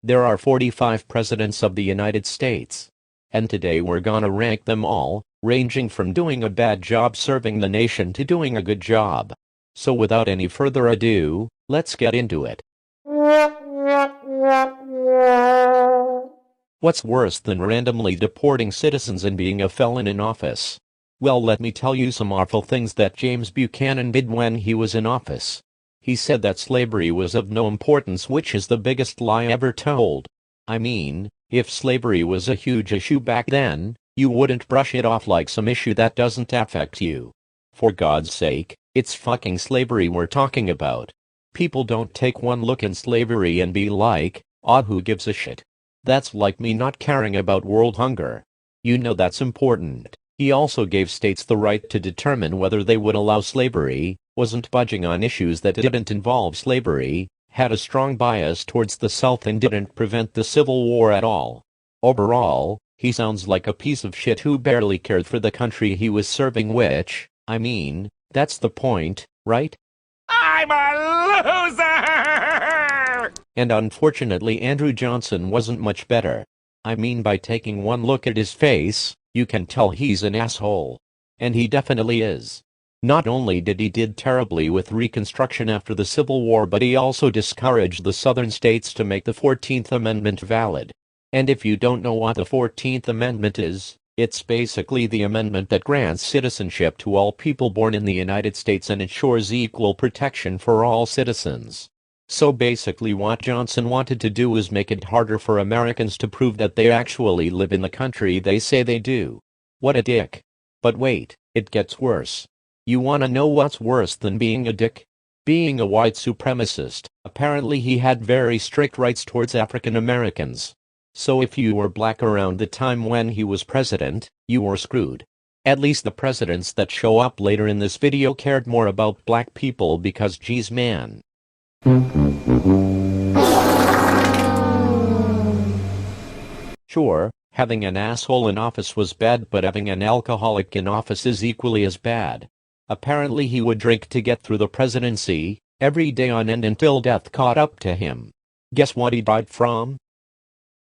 There are 45 presidents of the United States. And today we're gonna rank them all, ranging from doing a bad job serving the nation to doing a good job. So without any further ado, let's get into it. What's worse than randomly deporting citizens and being a felon in office? Well, let me tell you some awful things that James Buchanan did when he was in office. He said that slavery was of no importance, which is the biggest lie ever told. I mean, if slavery was a huge issue back then, you wouldn't brush it off like some issue that doesn't affect you. For God's sake, it's fucking slavery we're talking about. People don't take one look in slavery and be like, "Ah, who gives a shit?" That's like me not caring about world hunger. You know that's important. He also gave states the right to determine whether they would allow slavery, wasn't budging on issues that didn't involve slavery, had a strong bias towards the South and didn't prevent the Civil War at all. Overall, he sounds like a piece of shit who barely cared for the country he was serving, which, I mean, that's the point, right? I'm a loser! And unfortunately Andrew Johnson wasn't much better. I mean, by taking one look at his face, you can tell he's an asshole. And he definitely is. Not only did he did terribly with Reconstruction after the Civil War, but he also discouraged the southern states to make the 14th Amendment valid. And if you don't know what the 14th Amendment is, it's basically the amendment that grants citizenship to all people born in the United States and ensures equal protection for all citizens. So basically what Johnson wanted to do was make it harder for Americans to prove that they actually live in the country they say they do. What a dick. But wait, it gets worse. You wanna know what's worse than being a dick? Being a white supremacist. Apparently he had very strict rights towards African Americans. So if you were black around the time when he was president, you were screwed. At least the presidents that show up later in this video cared more about black people because geez man. Sure, having an asshole in office was bad, but having an alcoholic in office is equally as bad. Apparently he would drink to get through the presidency, every day on end until death caught up to him. Guess what he died from?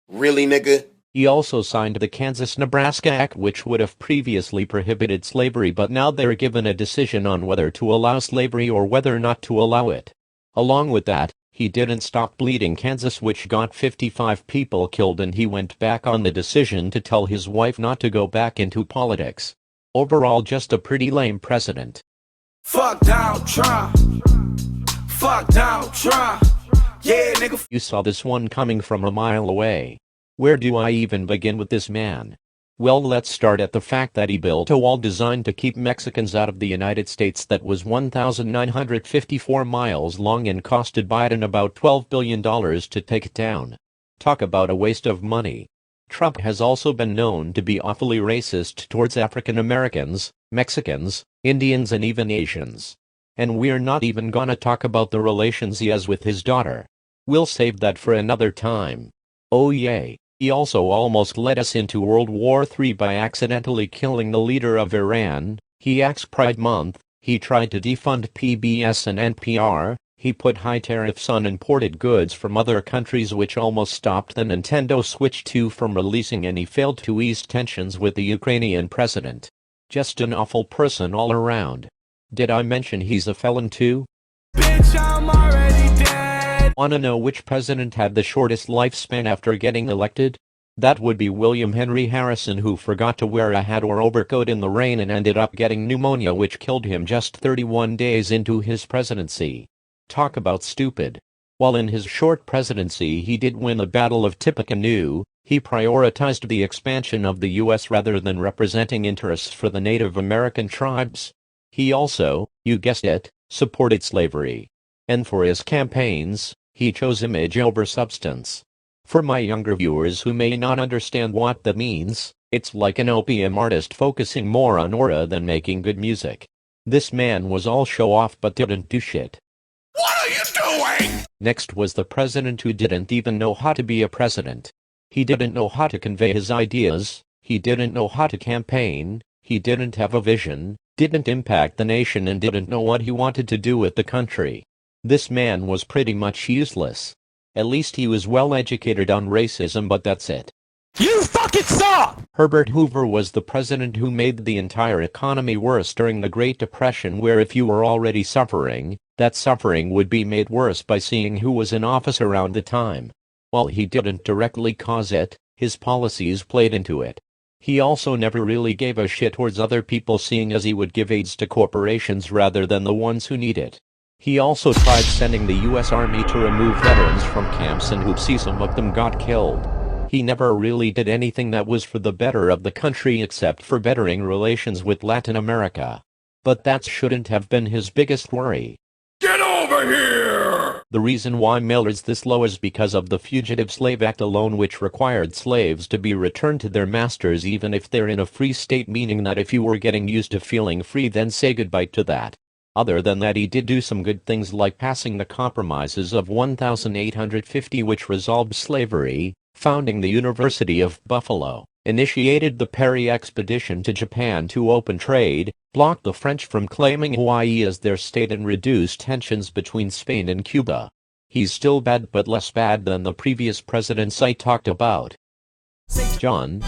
Really, nigga? He also signed the Kansas-Nebraska Act, which would have previously prohibited slavery, but now they're given a decision on whether to allow slavery or whether not to allow it. Along with that, he didn't stop bleeding Kansas, which got 55 people killed, and he went back on the decision to tell his wife not to go back into politics. Overall, just a pretty lame president. Fuck Donald Trump. Fuck Donald Trump. Yeah, nigga. You saw this one coming from a mile away. Where do I even begin with this man? Well, let's start at the fact that he built a wall designed to keep Mexicans out of the United States that was 1,954 miles long and costed Biden about $12 billion to take it down. Talk about a waste of money. Trump has also been known to be awfully racist towards African Americans, Mexicans, Indians, and even Asians. And we're not even gonna talk about the relations he has with his daughter. We'll save that for another time. Oh yay. He also almost led us into World War III by accidentally killing the leader of Iran. He axed Pride Month, he tried to defund PBS and NPR, he put high tariffs on imported goods from other countries, which almost stopped the Nintendo Switch 2 from releasing, and he failed to ease tensions with the Ukrainian president. Just an awful person all around. Did I mention he's a felon too? Bitch, I'm already dead. Wanna know which president had the shortest lifespan after getting elected? That would be William Henry Harrison, who forgot to wear a hat or overcoat in the rain and ended up getting pneumonia, which killed him just 31 days into his presidency. Talk about stupid. While in his short presidency he did win the Battle of Tippecanoe, he prioritized the expansion of the U.S. rather than representing interests for the Native American tribes. He also, you guessed it, supported slavery. And for his campaigns, he chose image over substance. For my younger viewers who may not understand what that means, it's like an opium artist focusing more on aura than making good music. This man was all show off but didn't do shit. What are you doing? Next was the president who didn't even know how to be a president. He didn't know how to convey his ideas, he didn't know how to campaign, he didn't have a vision, didn't impact the nation, and didn't know what he wanted to do with the country. This man was pretty much useless. At least he was well educated on racism, but that's it. You fucking suck! Herbert Hoover was the president who made the entire economy worse during the Great Depression, where if you were already suffering, that suffering would be made worse by seeing who was in office around the time. While he didn't directly cause it, his policies played into it. He also never really gave a shit towards other people, seeing as he would give aids to corporations rather than the ones who need it. He also tried sending the U.S. Army to remove veterans from camps, and oopsie, some of them got killed. He never really did anything that was for the better of the country except for bettering relations with Latin America. But that shouldn't have been his biggest worry. Get over here! The reason why Miller is this low is because of the Fugitive Slave Act alone, which required slaves to be returned to their masters even if they're in a free state, meaning that if you were getting used to feeling free, then say goodbye to that. Other than that, he did do some good things like passing the Compromises of 1850, which resolved slavery, founding the University of Buffalo, initiated the Perry Expedition to Japan to open trade, blocked the French from claiming Hawaii as their state, and reduced tensions between Spain and Cuba. He's still bad, but less bad than the previous presidents I talked about. John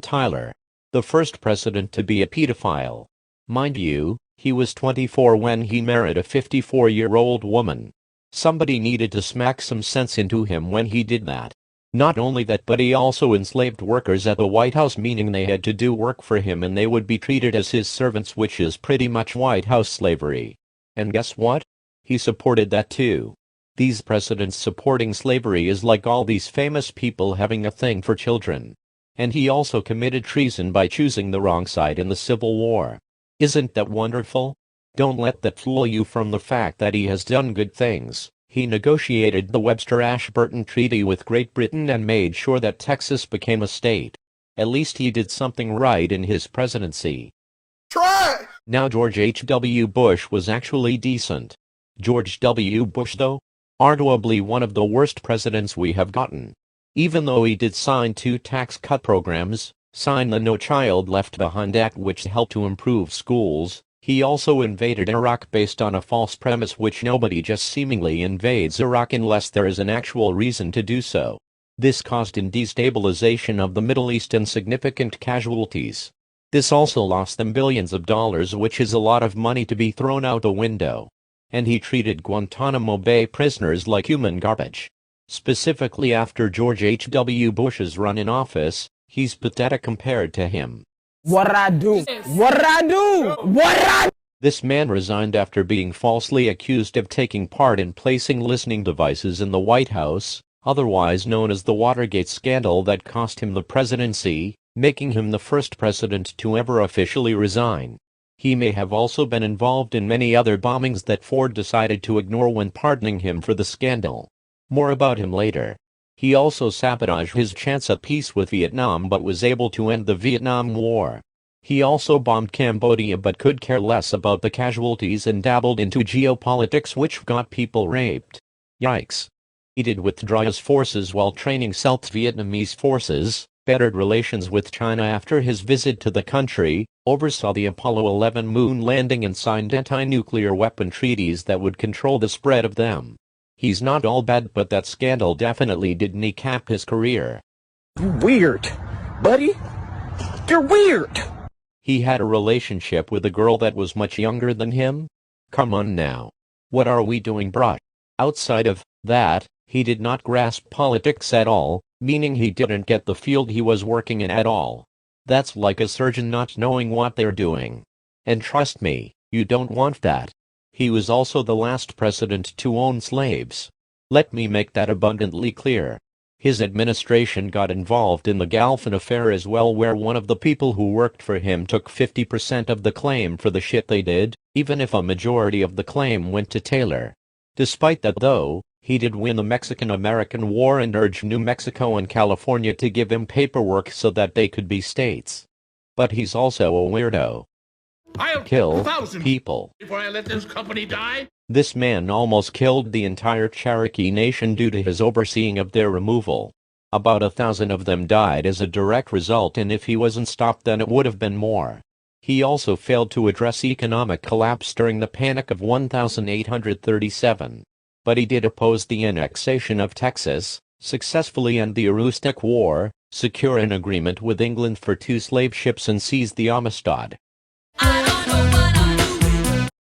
Tyler, the first president to be a pedophile. Mind you, he was 24 when he married a 54-year-old woman. Somebody needed to smack some sense into him when he did that. Not only that, but he also enslaved workers at the White House, meaning they had to do work for him and they would be treated as his servants, which is pretty much White House slavery. And guess what? He supported that too. These presidents supporting slavery is like all these famous people having a thing for children. And he also committed treason by choosing the wrong side in the Civil War. Isn't that wonderful? Don't let that fool you from the fact that he has done good things. He negotiated the Webster-Ashburton Treaty with Great Britain and made sure that Texas became a state. At least he did something right in his presidency. Try! Now George H.W. Bush was actually decent. George W. Bush, though, arguably one of the worst presidents we have gotten. Even though he did sign 2 tax cut programs, sign the No Child Left Behind Act, which helped to improve schools, he also invaded Iraq based on a false premise, which nobody just seemingly invades Iraq unless there is an actual reason to do so. This caused in destabilization of the Middle East and significant casualties. This also lost them billions of dollars, which is a lot of money to be thrown out the window. And he treated Guantanamo Bay prisoners like human garbage. Specifically after George H.W. Bush's run in office, he's pathetic compared to him. What'd I do? What'd I do? What'd I do? This man resigned after being falsely accused of taking part in placing listening devices in the White House, otherwise known as the Watergate scandal that cost him the presidency, making him the first president to ever officially resign. He may have also been involved in many other bombings that Ford decided to ignore when pardoning him for the scandal. More about him later. He also sabotaged his chance at peace with Vietnam but was able to end the Vietnam War. He also bombed Cambodia but could care less about the casualties and dabbled into geopolitics, which got people raped. Yikes. He did withdraw his forces while training South Vietnamese forces, bettered relations with China after his visit to the country, oversaw the Apollo 11 moon landing, and signed anti-nuclear weapon treaties that would control the spread of them. He's not all bad, but that scandal definitely did kneecap his career. You weird, buddy. You're weird. He had a relationship with a girl that was much younger than him? Come on now. What are we doing, bruh? Outside of that, he did not grasp politics at all, meaning he didn't get the field he was working in at all. That's like a surgeon not knowing what they're doing. And trust me, you don't want that. He was also the last president to own slaves. Let me make that abundantly clear. His administration got involved in the Galphin affair as well, where one of the people who worked for him took 50% of the claim for the shit they did, even if a majority of the claim went to Taylor. Despite that though, he did win the Mexican-American War and urged New Mexico and California to give him paperwork so that they could be states. But he's also a weirdo. I'll Kill 1,000 people before I let this company die. This man almost killed the entire Cherokee Nation due to his overseeing of their removal. About 1,000 of them died as a direct result, and if he wasn't stopped then it would have been more. He also failed to address economic collapse during the Panic of 1837. But he did oppose the annexation of Texas, successfully end the Aroostook War, secure an agreement with England for 2 slave ships and seize the Amistad.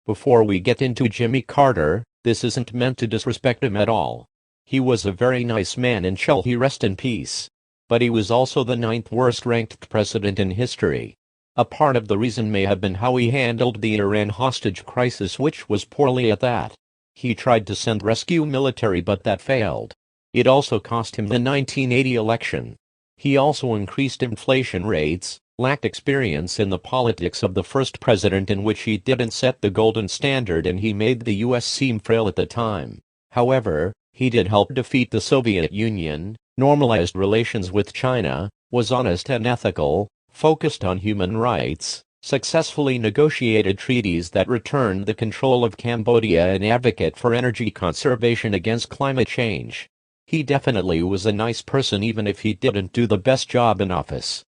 Before we get into Jimmy Carter, this isn't meant to disrespect him at all. He was a very nice man and shall he rest in peace. But he was also the 9th worst ranked president in history. A part of the reason may have been how he handled the Iran hostage crisis, which was poorly at that. He tried to send rescue military but that failed. It also cost him the 1980 election. He also increased inflation rates, lacked experience in the politics of the first president in which he didn't set the golden standard, and he made the US seem frail at the time. However, he did help defeat the Soviet Union, normalized relations with China, was honest and ethical, focused on human rights, successfully negotiated treaties that returned the control of Cambodia, and advocate for energy conservation against climate change. He definitely was a nice person even if he didn't do the best job in office.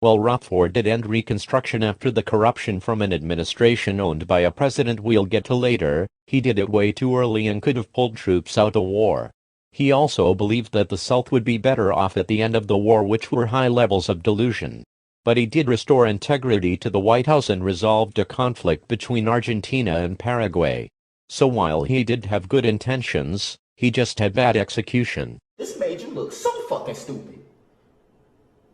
Well, Rutherford did end Reconstruction after the corruption from an administration owned by a president we'll get to later. He did it way too early and could have pulled troops out of the war. He also believed that the South would be better off at the end of the war, which were high levels of delusion. But he did restore integrity to the White House and resolved a conflict between Argentina and Paraguay. So while he did have good intentions, he just had bad execution. This made you look so fucking stupid.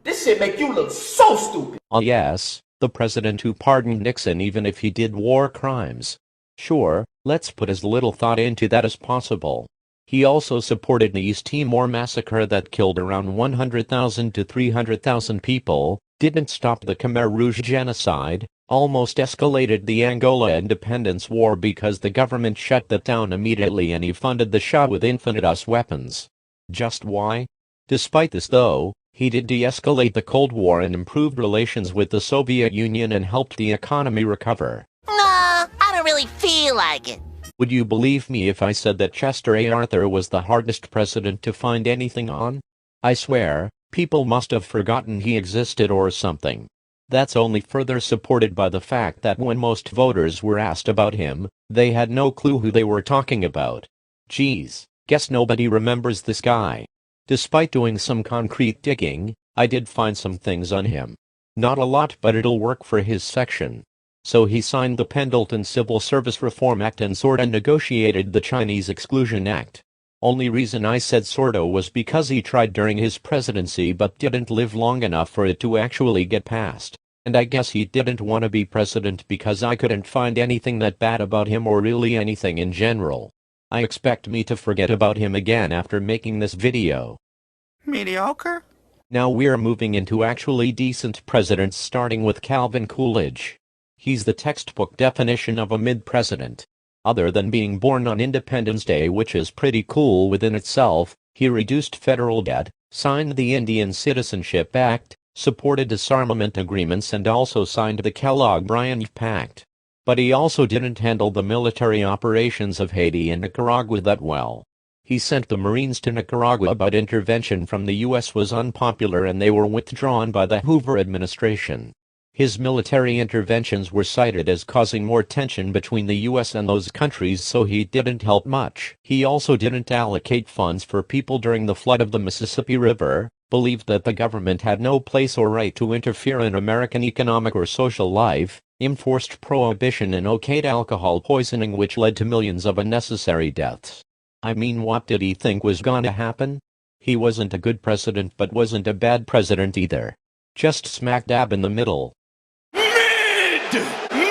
This shit make you look so stupid. Yes, the president who pardoned Nixon even if he did war crimes. Sure, let's put as little thought into that as possible. He also supported the East Timor massacre that killed around 100,000 to 300,000 people, didn't stop the Khmer Rouge genocide, almost escalated the Angola independence war because the government shut that down immediately, and he funded the Shah with infinite US weapons. Just why? Despite this though, he did de-escalate the Cold War and improved relations with the Soviet Union and helped the economy recover. Nah, I don't really feel like it. Would you believe me if I said that Chester A. Arthur was the hardest president to find anything on? I swear, people must have forgotten he existed or something. That's only further supported by the fact that when most voters were asked about him, they had no clue who they were talking about. Geez, guess nobody remembers this guy. Despite doing some concrete digging, I did find some things on him. Not a lot, but it'll work for his section. So he signed the Pendleton Civil Service Reform Act and sorta negotiated the Chinese Exclusion Act. Only reason I said sorta was because he tried during his presidency but didn't live long enough for it to actually get passed. And I guess he didn't want to be president because I couldn't find anything that bad about him or really anything in general. I expect me to forget about him again after making this video. Mediocre? Now we're moving into actually decent presidents, starting with Calvin Coolidge. He's the textbook definition of a mid-president. Other than being born on Independence Day, which is pretty cool within itself, he reduced federal debt, signed the Indian Citizenship Act, supported disarmament agreements, and also signed the Kellogg-Briand Pact. But he also didn't handle the military operations of Haiti and Nicaragua that well. He sent the Marines to Nicaragua, but intervention from the U.S. was unpopular and they were withdrawn by the Hoover administration. His military interventions were cited as causing more tension between the U.S. and those countries, so he didn't help much. He also didn't allocate funds for people during the flood of the Mississippi River, believed that the government had no place or right to interfere in American economic or social life, enforced prohibition, and okayed alcohol poisoning, which led to millions of unnecessary deaths. I mean, what did he think was gonna happen? He wasn't a good president but wasn't a bad president either. Just smack dab in the middle. Mid! Mid!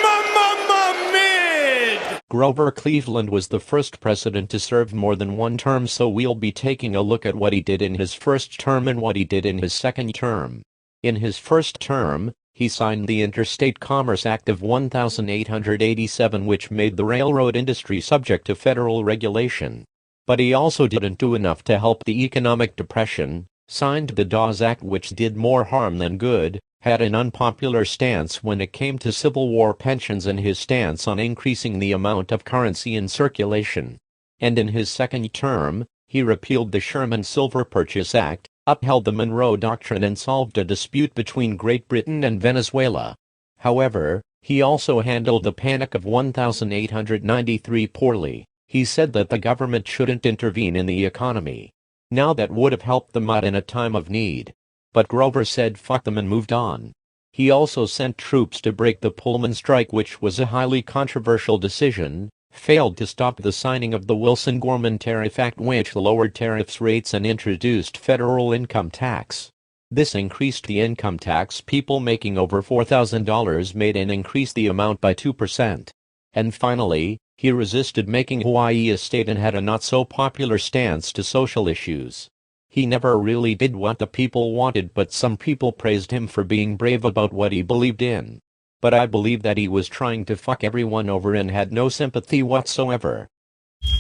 Grover Cleveland was the first president to serve more than one term, so we'll be taking a look at what he did in his first term and what he did in his second term. In his first term, he signed the Interstate Commerce Act of 1887, which made the railroad industry subject to federal regulation. But he also didn't do enough to help the economic depression, signed the Dawes Act, which did more harm than good, had an unpopular stance when it came to Civil War pensions and his stance on increasing the amount of currency in circulation. And in his second term, he repealed the Sherman Silver Purchase Act, upheld the Monroe Doctrine, and solved a dispute between Great Britain and Venezuela. However, He also handled the Panic of 1893 poorly. He said that the government shouldn't intervene in the economy. Now that would have helped them out in a time of need. But Grover said fuck them and moved on. He also sent troops to break the Pullman strike, which was a highly controversial decision, failed to stop the signing of the Wilson-Gorman Tariff Act, which lowered tariffs rates and introduced federal income tax. This increased the income tax people making over $4,000 made and increased the amount by 2%. And finally, he resisted making Hawaii a state and had a not-so-popular stance to social issues. He never really did what the people wanted, but some people praised him for being brave about what he believed in. But I believe that he was trying to fuck everyone over and had no sympathy whatsoever.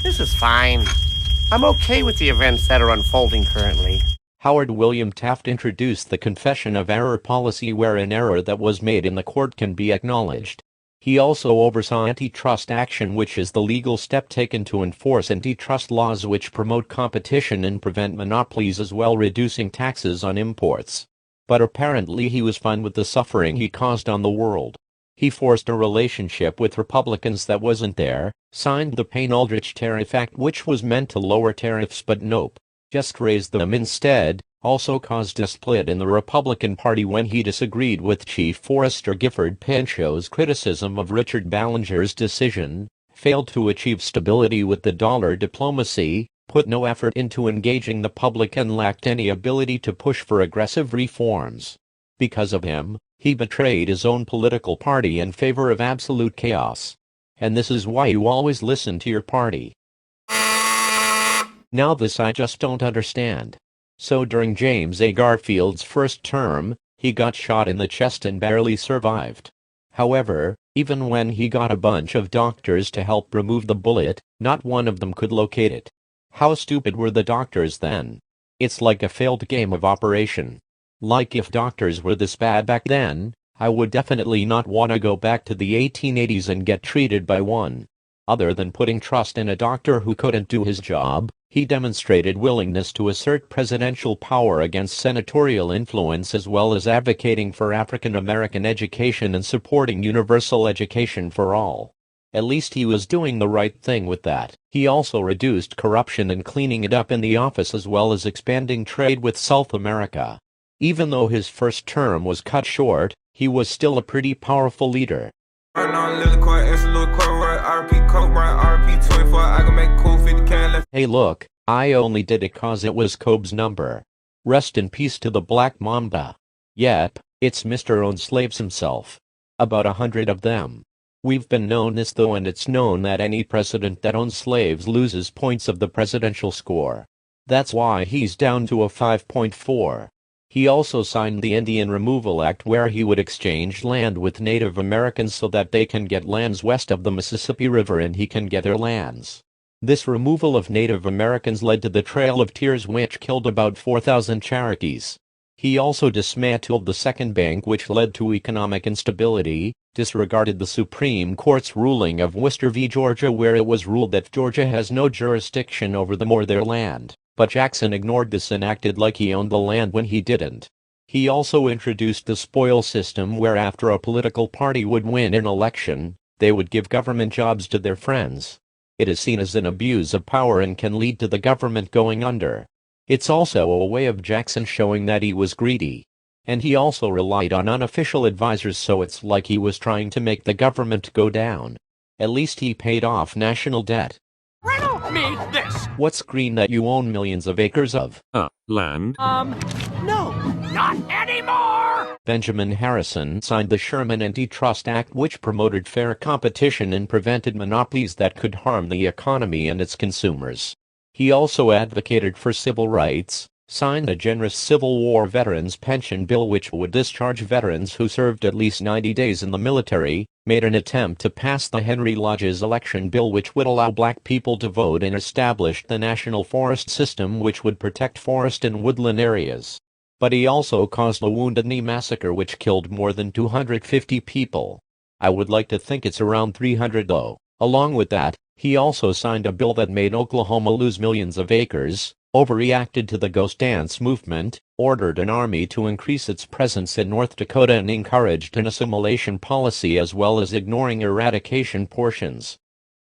This is fine. I'm okay with the events that are unfolding currently. Howard William Taft introduced the confession of error policy, where an error that was made in the court can be acknowledged. He also oversaw antitrust action, which is the legal step taken to enforce antitrust laws which promote competition and prevent monopolies, as well reducing taxes on imports. But apparently he was fine with the suffering he caused on the world. He forced a relationship with Republicans that wasn't there, signed the Payne-Aldrich Tariff Act, which was meant to lower tariffs, but nope, just raised them instead. Also caused a split in the Republican Party when he disagreed with Chief Forester Gifford Pinchot's criticism of Richard Ballinger's decision, failed to achieve stability with the dollar diplomacy, put no effort into engaging the public, and lacked any ability to push for aggressive reforms. Because of him, he betrayed his own political party in favor of absolute chaos. And this is why you always listen to your party. Now this I just don't understand. So during James A. Garfield's first term, he got shot in the chest and barely survived. However, even when he got a bunch of doctors to help remove the bullet, not one of them could locate it. How stupid were the doctors then? It's like a failed game of Operation. Like, if doctors were this bad back then, I would definitely not want to go back to the 1880s and get treated by one. Other than putting trust in a doctor who couldn't do his job, he demonstrated willingness to assert presidential power against senatorial influence, as well as advocating for African American education and supporting universal education for all. At least he was doing the right thing with that. He also reduced corruption and cleaning it up in the office, as well as expanding trade with South America. Even though his first term was cut short, he was still a pretty powerful leader. Hey look, I only did it cause it was Cobb's number. Rest in peace to the Black Mamba. Yep, it's Mr. Owned Slaves himself. About 100 of them. We've been known this though, and it's known that any president that owns slaves loses points of the presidential score. That's why he's down to a 5.4. He also signed the Indian Removal Act, where he would exchange land with Native Americans so that they can get lands west of the Mississippi River and he can get their lands. This removal of Native Americans led to the Trail of Tears, which killed about 4,000 Cherokees. He also dismantled the Second Bank, which led to economic instability, disregarded the Supreme Court's ruling of Worcester v. Georgia, where it was ruled that Georgia has no jurisdiction over them or their land. But Jackson ignored this and acted like he owned the land when he didn't. He also introduced the spoil system, where after a political party would win an election, they would give government jobs to their friends. It is seen as an abuse of power and can lead to the government going under. It's also a way of Jackson showing that he was greedy. And he also relied on unofficial advisors, so it's like he was trying to make the government go down. At least he paid off national debt. Riddle me this! What's green that you own millions of acres of? Land. No, not anymore! Benjamin Harrison signed the Sherman Antitrust Act, which promoted fair competition and prevented monopolies that could harm the economy and its consumers. He also advocated for civil rights, signed a generous Civil War veterans pension bill which would discharge veterans who served at least 90 days in the military, made an attempt to pass the Henry Lodge's election bill which would allow black people to vote, and established the National Forest System which would protect forest and woodland areas. But he also caused the Wounded Knee Massacre, which killed more than 250 people. I would like to think it's around 300 though. Along with that, he also signed a bill that made Oklahoma lose millions of acres, overreacted to the Ghost Dance movement, ordered an army to increase its presence in North Dakota and encouraged an assimilation policy as well as ignoring eradication portions.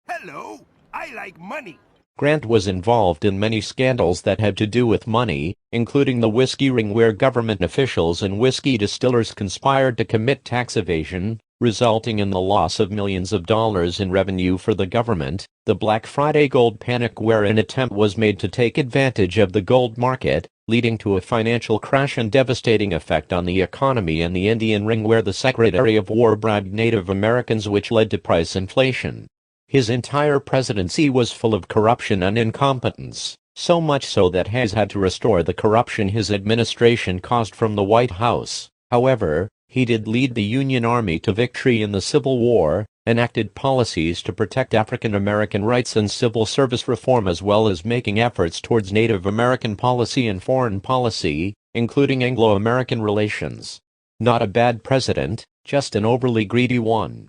Hello, I like money. Grant was involved in many scandals that had to do with money, including the whiskey ring where government officials and whiskey distillers conspired to commit tax evasion, resulting in the loss of millions of dollars in revenue for the government, the Black Friday gold panic where an attempt was made to take advantage of the gold market, leading to a financial crash and devastating effect on the economy, and the Indian ring where the Secretary of War bribed Native Americans, which led to price inflation. His entire presidency was full of corruption and incompetence, so much so that Hayes had to restore the corruption his administration caused from the White House. However, he did lead the Union Army to victory in the Civil War, enacted policies to protect African American rights and civil service reform, as well as making efforts towards Native American policy and foreign policy, including Anglo-American relations. Not a bad president, just an overly greedy one.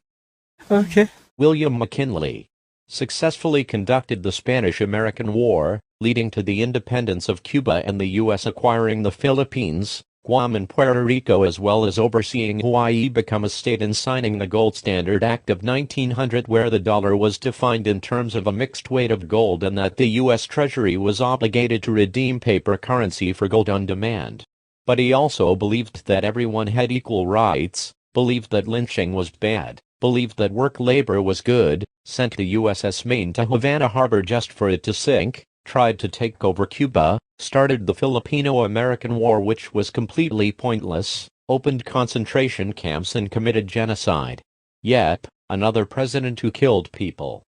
Okay. William McKinley successfully conducted the Spanish-American War, leading to the independence of Cuba and the U.S. acquiring the Philippines, Guam and Puerto Rico, as well as overseeing Hawaii become a state and signing the Gold Standard Act of 1900, where the dollar was defined in terms of a mixed weight of gold and that the U.S. Treasury was obligated to redeem paper currency for gold on demand. But he also believed that everyone had equal rights, believed that lynching was bad, believed that work labor was good, sent the USS Maine to Havana Harbor just for it to sink, tried to take over Cuba, started the Filipino-American War, which was completely pointless, opened concentration camps and committed genocide. Yep, another president who killed people.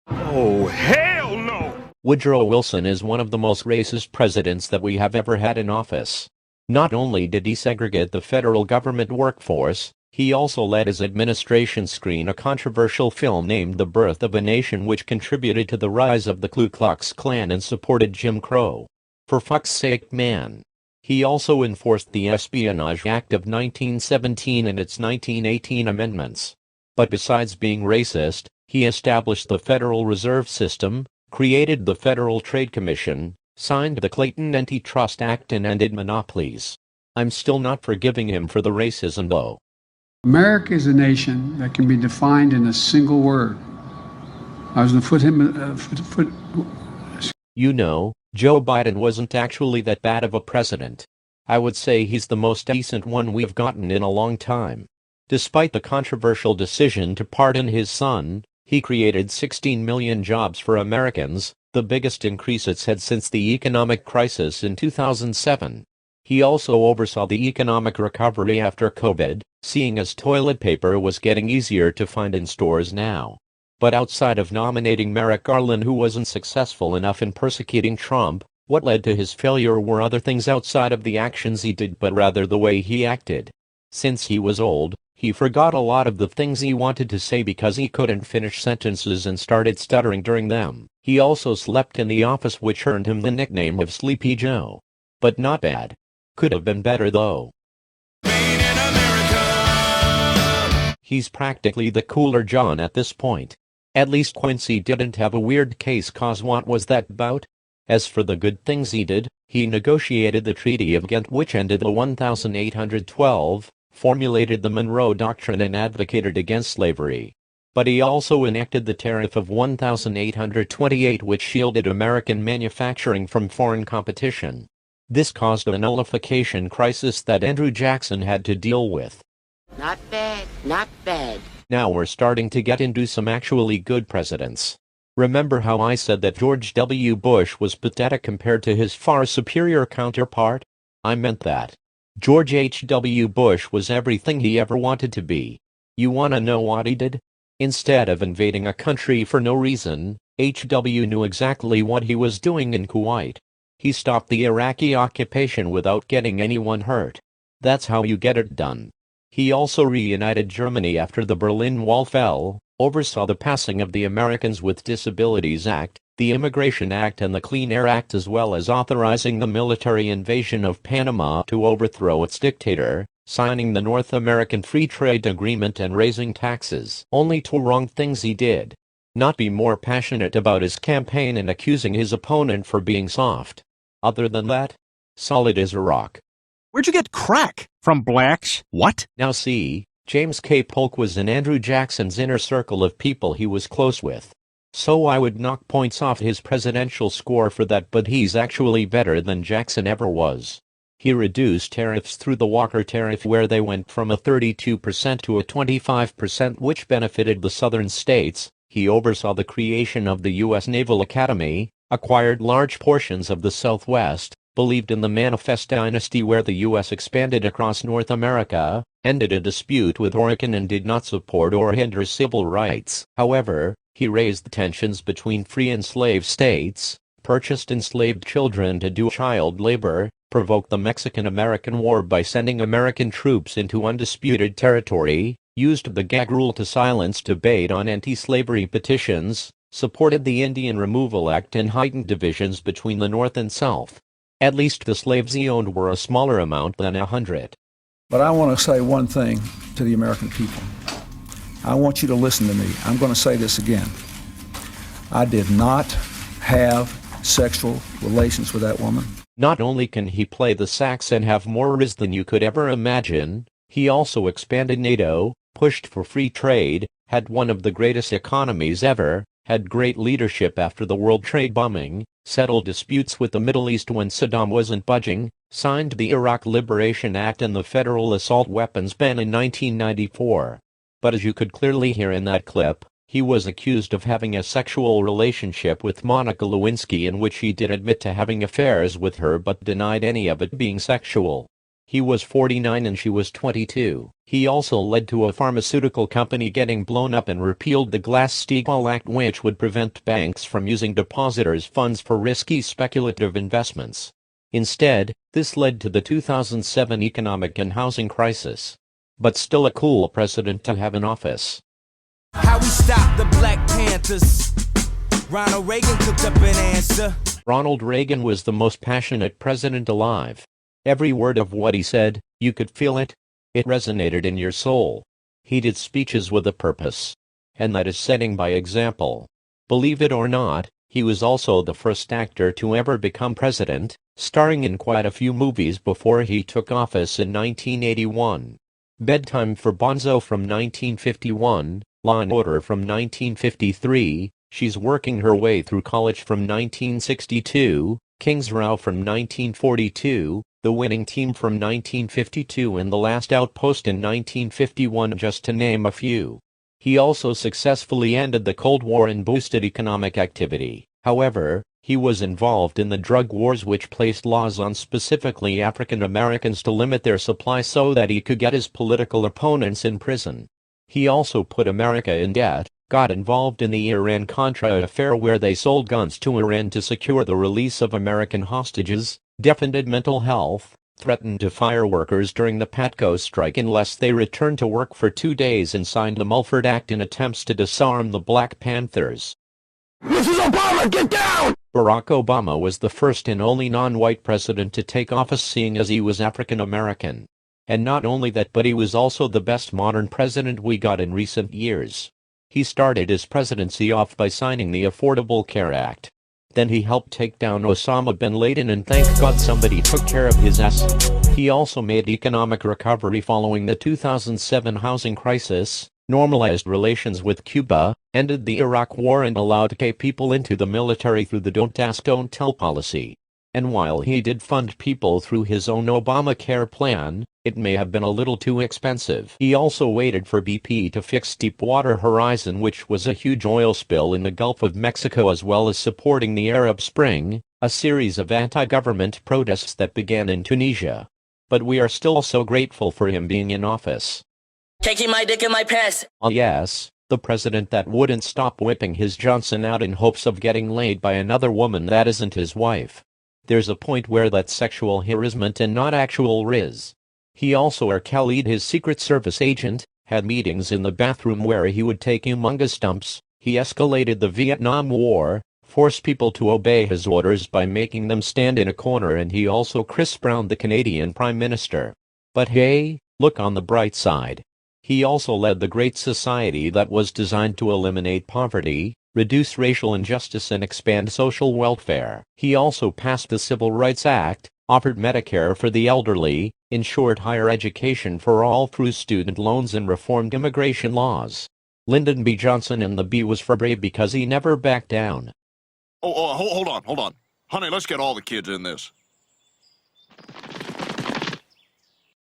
Oh, hell no! Woodrow Wilson is one of the most racist presidents that we have ever had in office. Not only did he segregate the federal government workforce, he also let his administration screen a controversial film named The Birth of a Nation, which contributed to the rise of the Ku Klux Klan and supported Jim Crow. For fuck's sake, man. He also enforced the Espionage Act of 1917 and its 1918 amendments. But besides being racist, he established the Federal Reserve System, created the Federal Trade Commission, signed the Clayton Antitrust Act and ended monopolies. I'm still not forgiving him for the racism though. America is a nation that can be defined in a single word. I was going to You know, Joe Biden wasn't actually that bad of a president. I would say he's the most decent one we've gotten in a long time. Despite the controversial decision to pardon his son, he created 16 million jobs for Americans, the biggest increase it's had since the economic crisis in 2007. He also oversaw the economic recovery after COVID, seeing as toilet paper was getting easier to find in stores now. But outside of nominating Merrick Garland, who wasn't successful enough in persecuting Trump, what led to his failure were other things outside of the actions he did, but rather the way he acted. Since he was old, he forgot a lot of the things he wanted to say because he couldn't finish sentences and started stuttering during them. He also slept in the office, which earned him the nickname of Sleepy Joe. But not bad. Could have been better though. He's practically the cooler John at this point. At least Quincy didn't have a weird case, cause what was that about? As for the good things he did, he negotiated the Treaty of Ghent, which ended the 1812, formulated the Monroe Doctrine and advocated against slavery. But he also enacted the Tariff of 1828, which shielded American manufacturing from foreign competition. This caused a nullification crisis that Andrew Jackson had to deal with. Not bad, not bad. Now we're starting to get into some actually good presidents. Remember how I said that George W. Bush was pathetic compared to his far superior counterpart? I meant that. George H.W. Bush was everything he ever wanted to be. You wanna know what he did? Instead of invading a country for no reason, H.W. knew exactly what he was doing in Kuwait. He stopped the Iraqi occupation without getting anyone hurt. That's how you get it done. He also reunited Germany after the Berlin Wall fell, oversaw the passing of the Americans with Disabilities Act, the Immigration Act and the Clean Air Act, as well as authorizing the military invasion of Panama to overthrow its dictator, signing the North American Free Trade Agreement and raising taxes. Only two wrong things he did. Not be more passionate about his campaign and accusing his opponent for being soft. Other than that, solid as a rock. Where'd you get crack? From blacks? What? Now see, James K. Polk was in Andrew Jackson's inner circle of people he was close with. So I would knock points off his presidential score for that, but he's actually better than Jackson ever was. He reduced tariffs through the Walker Tariff, where they went from a 32% to a 25%, which benefited the southern states. He oversaw the creation of the U.S. Naval Academy, acquired large portions of the Southwest, believed in the Manifest Dynasty where the U.S. expanded across North America, ended a dispute with Oregon, and did not support or hinder civil rights. However, he raised tensions between free and slave states, purchased enslaved children to do child labor, provoked the Mexican-American War by sending American troops into undisputed territory, used the gag rule to silence debate on anti-slavery petitions, supported the Indian Removal Act, and heightened divisions between the North and South. At least the slaves he owned were a smaller amount than 100. But I want to say one thing to the American people. I want you to listen to me. I'm going to say this again. I did not have sexual relations with that woman. Not only can he play the sax and have more riz than you could ever imagine, he also expanded NATO, pushed for free trade, had one of the greatest economies ever, had great leadership after the World Trade bombing, settled disputes with the Middle East when Saddam wasn't budging, signed the Iraq Liberation Act and the federal assault weapons ban in 1994. But as you could clearly hear in that clip, he was accused of having a sexual relationship with Monica Lewinsky, in which he did admit to having affairs with her but denied any of it being sexual. He was 49 and she was 22. He also led to a pharmaceutical company getting blown up and repealed the Glass-Steagall Act, which would prevent banks from using depositors' funds for risky speculative investments. Instead, this led to the 2007 economic and housing crisis. But still a cool president to have in office. How we stop the Black Panthers? Ronald Reagan cooked up an answer. Ronald Reagan was the most passionate president alive. Every word of what he said, you could feel it. It resonated in your soul. He did speeches with a purpose. And that is setting by example. Believe it or not, he was also the first actor to ever become president, starring in quite a few movies before he took office in 1981. Bedtime for Bonzo from 1951, Law and Order from 1953, She's Working Her Way Through College from 1962, King's Row from 1942, The Winning Team from 1952, and The Last Outpost in 1951, just to name a few. He also successfully ended the Cold War and boosted economic activity. However, he was involved in the drug wars, which placed laws on specifically African Americans to limit their supply so that he could get his political opponents in prison. He also put America in debt, got involved in the Iran-Contra affair where they sold guns to Iran to secure the release of American hostages, defunded mental health, threatened to fire workers during the PATCO strike unless they returned to work for 2 days, and signed the Mulford Act in attempts to disarm the Black Panthers. Mrs. Obama, get down! Barack Obama was the first and only non-white president to take office, seeing as he was African American. And not only that, but he was also the best modern president we got in recent years. He started his presidency off by signing the Affordable Care Act. Then he helped take down Osama bin Laden, and thank God somebody took care of his ass. He also made economic recovery following the 2007 housing crisis, normalized relations with Cuba, ended the Iraq War, and allowed gay people into the military through the Don't Ask, Don't Tell policy. And while he did fund people through his own Obamacare plan, it may have been a little too expensive. He also waited for BP to fix Deepwater Horizon, which was a huge oil spill in the Gulf of Mexico, as well as supporting the Arab Spring, a series of anti-government protests that began in Tunisia. But we are still so grateful for him being in office. Taking my dick in my pants. Oh yes, the president that wouldn't stop whipping his Johnson out in hopes of getting laid by another woman that isn't his wife. There's a point where that's sexual harassment and not actual riz. He also Khalid, his Secret Service agent, had meetings in the bathroom where he would take humongous dumps. He escalated the Vietnam War, forced people to obey his orders by making them stand in a corner, and he also Chris Brown, the Canadian Prime Minister. But hey, look on the bright side. He also led the Great Society that was designed to eliminate poverty, reduce racial injustice and expand social welfare. He also passed the Civil Rights Act, offered Medicare for the elderly, ensured higher education for all through student loans and reformed immigration laws. Lyndon B. Johnson, and the B was for brave because he never backed down. Hold on. Honey, let's get all the kids in this.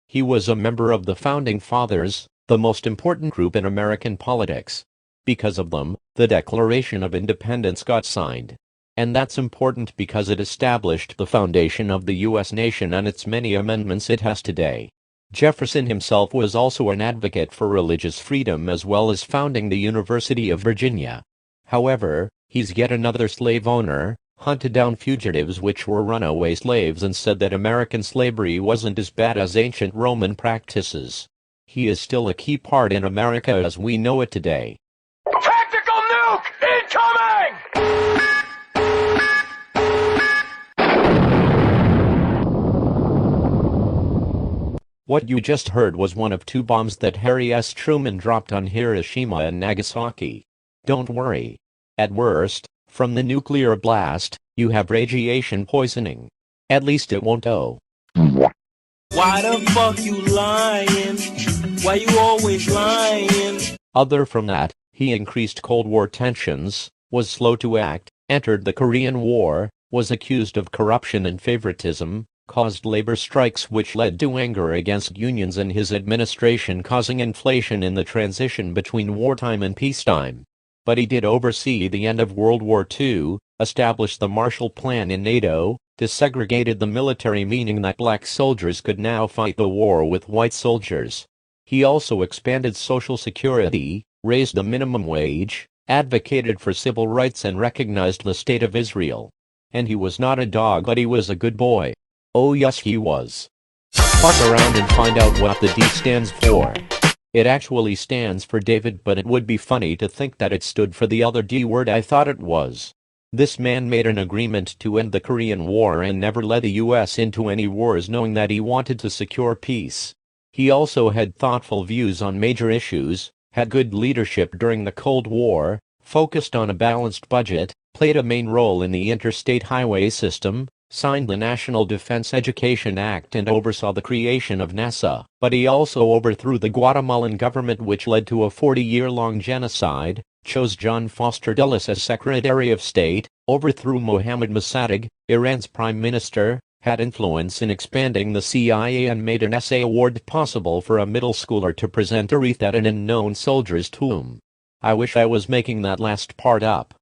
He was a member of the Founding Fathers, the most important group in American politics. Because of them, the Declaration of Independence got signed. And that's important because it established the foundation of the U.S. nation and its many amendments it has today. Jefferson himself was also an advocate for religious freedom as well as founding the University of Virginia. However, he's yet another slave owner, hunted down fugitives which were runaway slaves, and said that American slavery wasn't as bad as ancient Roman practices. He is still a key part in America as we know it today. Tactical nuke incoming! What you just heard was one of 2 bombs that Harry S. Truman dropped on Hiroshima and Nagasaki. Don't worry. At worst, from the nuclear blast, you have radiation poisoning. At least it won't Why the fuck you lying? Why you always lying? Other from that, he increased Cold War tensions, was slow to act, entered the Korean War, was accused of corruption and favoritism, caused labor strikes which led to anger against unions in his administration, causing inflation in the transition between wartime and peacetime. But he did oversee the end of World War II, established the Marshall Plan in NATO, desegregated the military, meaning that black soldiers could now fight the war with white soldiers. He also expanded Social Security, raised the minimum wage, advocated for civil rights, and recognized the State of Israel. And he was not a dog, but he was a good boy. Oh yes, he was. Fuck around and find out what the D stands for. It actually stands for David, but it would be funny to think that it stood for the other D word I thought it was. This man made an agreement to end the Korean War and never led the U.S. into any wars, knowing that he wanted to secure peace. He also had thoughtful views on major issues, had good leadership during the Cold War, focused on a balanced budget, played a main role in the interstate highway system, signed the National Defense Education Act, and oversaw the creation of NASA. But he also overthrew the Guatemalan government, which led to a 40-year-long genocide, chose John Foster Dulles as Secretary of State, overthrew Mohammad Mossadegh, Iran's prime minister, had influence in expanding the CIA, and made an essay award possible for a middle schooler to present a wreath at an unknown soldier's tomb. I wish I was making that last part up.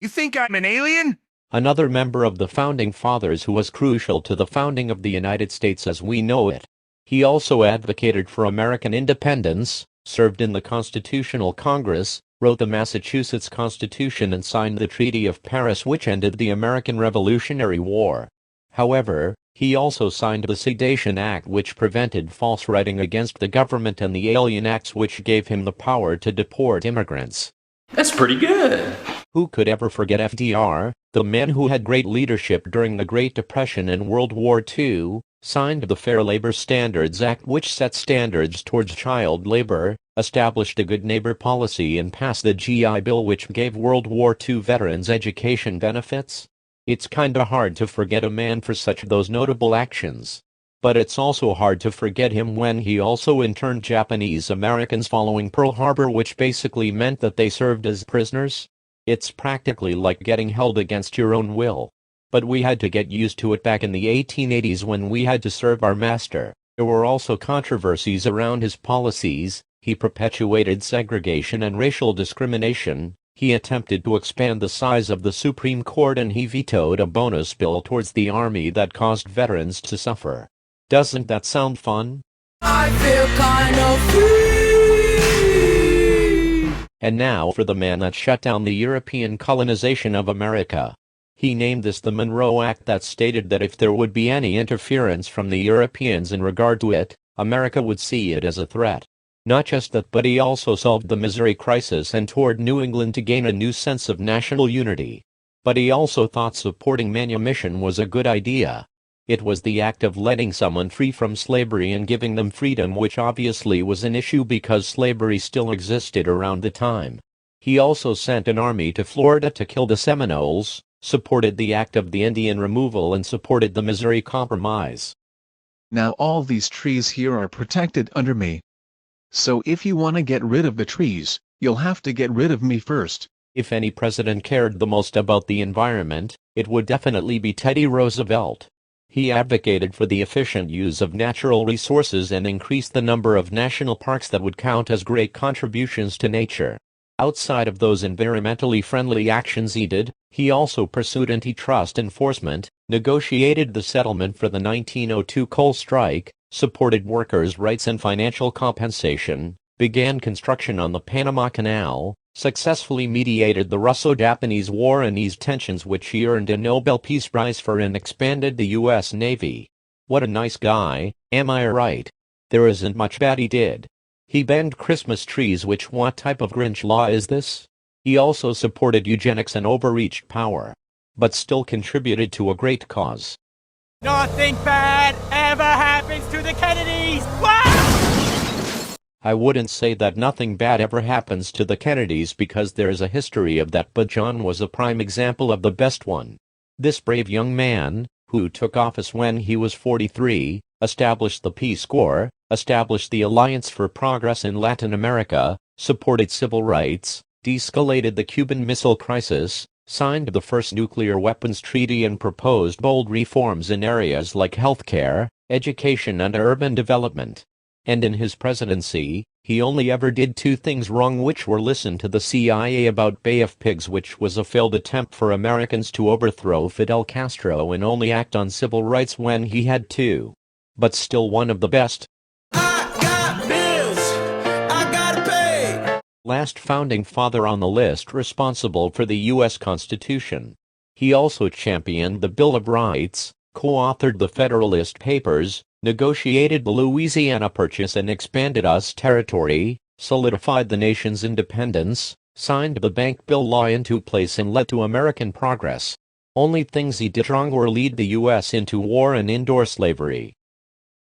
You think I'm an alien? Another member of the Founding Fathers who was crucial to the founding of the United States as we know it. He also advocated for American independence, served in the Constitutional Congress, wrote the Massachusetts Constitution, and signed the Treaty of Paris, which ended the American Revolutionary War. However, he also signed the Sedition Act, which prevented false writing against the government, and the Alien Acts, which gave him the power to deport immigrants. That's pretty good. Who could ever forget FDR, the man who had great leadership during the Great Depression and World War II, signed the Fair Labor Standards Act, which set standards towards child labor, established a Good Neighbor policy, and passed the GI Bill, which gave World War II veterans education benefits? It's kinda hard to forget a man for such those notable actions. But it's also hard to forget him when he also interned Japanese Americans following Pearl Harbor, which basically meant that they served as prisoners. It's practically like getting held against your own will. But we had to get used to it back in the 1880s when we had to serve our master. There were also controversies around his policies. He perpetuated segregation and racial discrimination. He attempted to expand the size of the Supreme Court, and he vetoed a bonus bill towards the Army that caused veterans to suffer. Doesn't that sound fun? I feel kind of free. And now for the man that shut down the European colonization of America. He named this the Monroe Act, that stated that if there would be any interference from the Europeans in regard to it, America would see it as a threat. Not just that, but he also solved the Missouri crisis and toured New England to gain a new sense of national unity. But he also thought supporting manumission was a good idea. It was the act of letting someone free from slavery and giving them freedom, which obviously was an issue because slavery still existed around the time. He also sent an army to Florida to kill the Seminoles, supported the Act of the Indian Removal and supported the Missouri Compromise. Now all these trees here are protected under me. So if you want to get rid of the trees, you'll have to get rid of me first. If any president cared the most about the environment, it would definitely be Teddy Roosevelt. He advocated for the efficient use of natural resources and increased the number of national parks that would count as great contributions to nature. Outside of those environmentally friendly actions he did, he also pursued antitrust enforcement, negotiated the settlement for the 1902 coal strike, supported workers' rights and financial compensation, began construction on the Panama Canal, successfully mediated the Russo-Japanese War and eased tensions, which he earned a Nobel Peace Prize for, and expanded the U.S. Navy. What a nice guy, am I right? There isn't much bad he did. He banned Christmas trees, which what type of Grinch law is this? He also supported eugenics and overreached power. But still contributed to a great cause. Nothing bad ever happens to the Kennedys! I wouldn't say that nothing bad ever happens to the Kennedys because there is a history of that, but John was a prime example of the best one. This brave young man, who took office when he was 43, established the Peace Corps, established the Alliance for Progress in Latin America, supported civil rights, de-escalated the Cuban Missile Crisis, signed the first nuclear weapons treaty, and proposed bold reforms in areas like healthcare, education and urban development. And in his presidency, he only ever did two things wrong, which were listen to the CIA about Bay of Pigs, which was a failed attempt for Americans to overthrow Fidel Castro, and only act on civil rights when he had to. But still one of the best. I got bills I gotta pay. Last founding father on the list responsible for the U.S. Constitution. He also championed the Bill of Rights, co-authored the Federalist Papers, negotiated the Louisiana Purchase and expanded U.S. territory, solidified the nation's independence, signed the Bank Bill law into place, and led to American progress. Only things he did wrong were lead the U.S. into war and indoor slavery.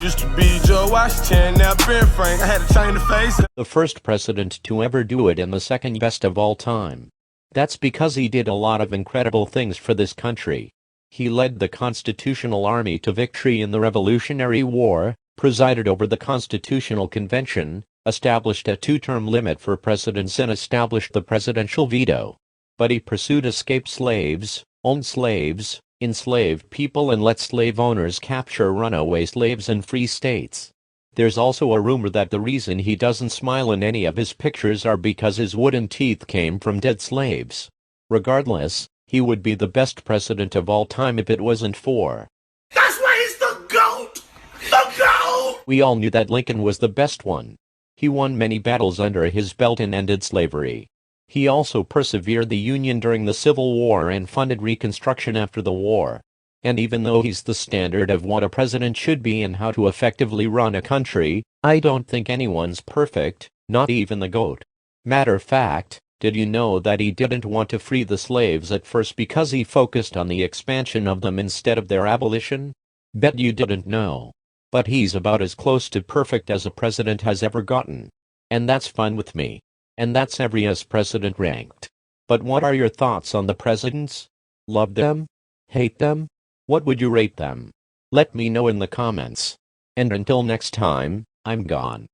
Used to be Joe Washington, now Ben Frank. I had to change the face. The first president to ever do it and the second best of all time. That's because he did a lot of incredible things for this country. He led the Constitutional Army to victory in the Revolutionary War, presided over the Constitutional Convention, established a two-term limit for presidents, and established the presidential veto. But he pursued escaped slaves, owned slaves, enslaved people, and let slave owners capture runaway slaves in free states. There's also a rumor that the reason he doesn't smile in any of his pictures are because his wooden teeth came from dead slaves. Regardless, he would be the best president of all time if it wasn't for. That's why he's the GOAT! The GOAT! We all knew that Lincoln was the best one. He won many battles under his belt and ended slavery. He also persevered the Union during the Civil War and funded Reconstruction after the war. And even though he's the standard of what a president should be and how to effectively run a country, I don't think anyone's perfect, not even the GOAT. Matter of fact, did you know that he didn't want to free the slaves at first because he focused on the expansion of them instead of their abolition? Bet you didn't know. But he's about as close to perfect as a president has ever gotten. And that's fine with me. And that's every US president ranked. But what are your thoughts on the presidents? Love them? Hate them? What would you rate them? Let me know in the comments. And until next time, I'm gone.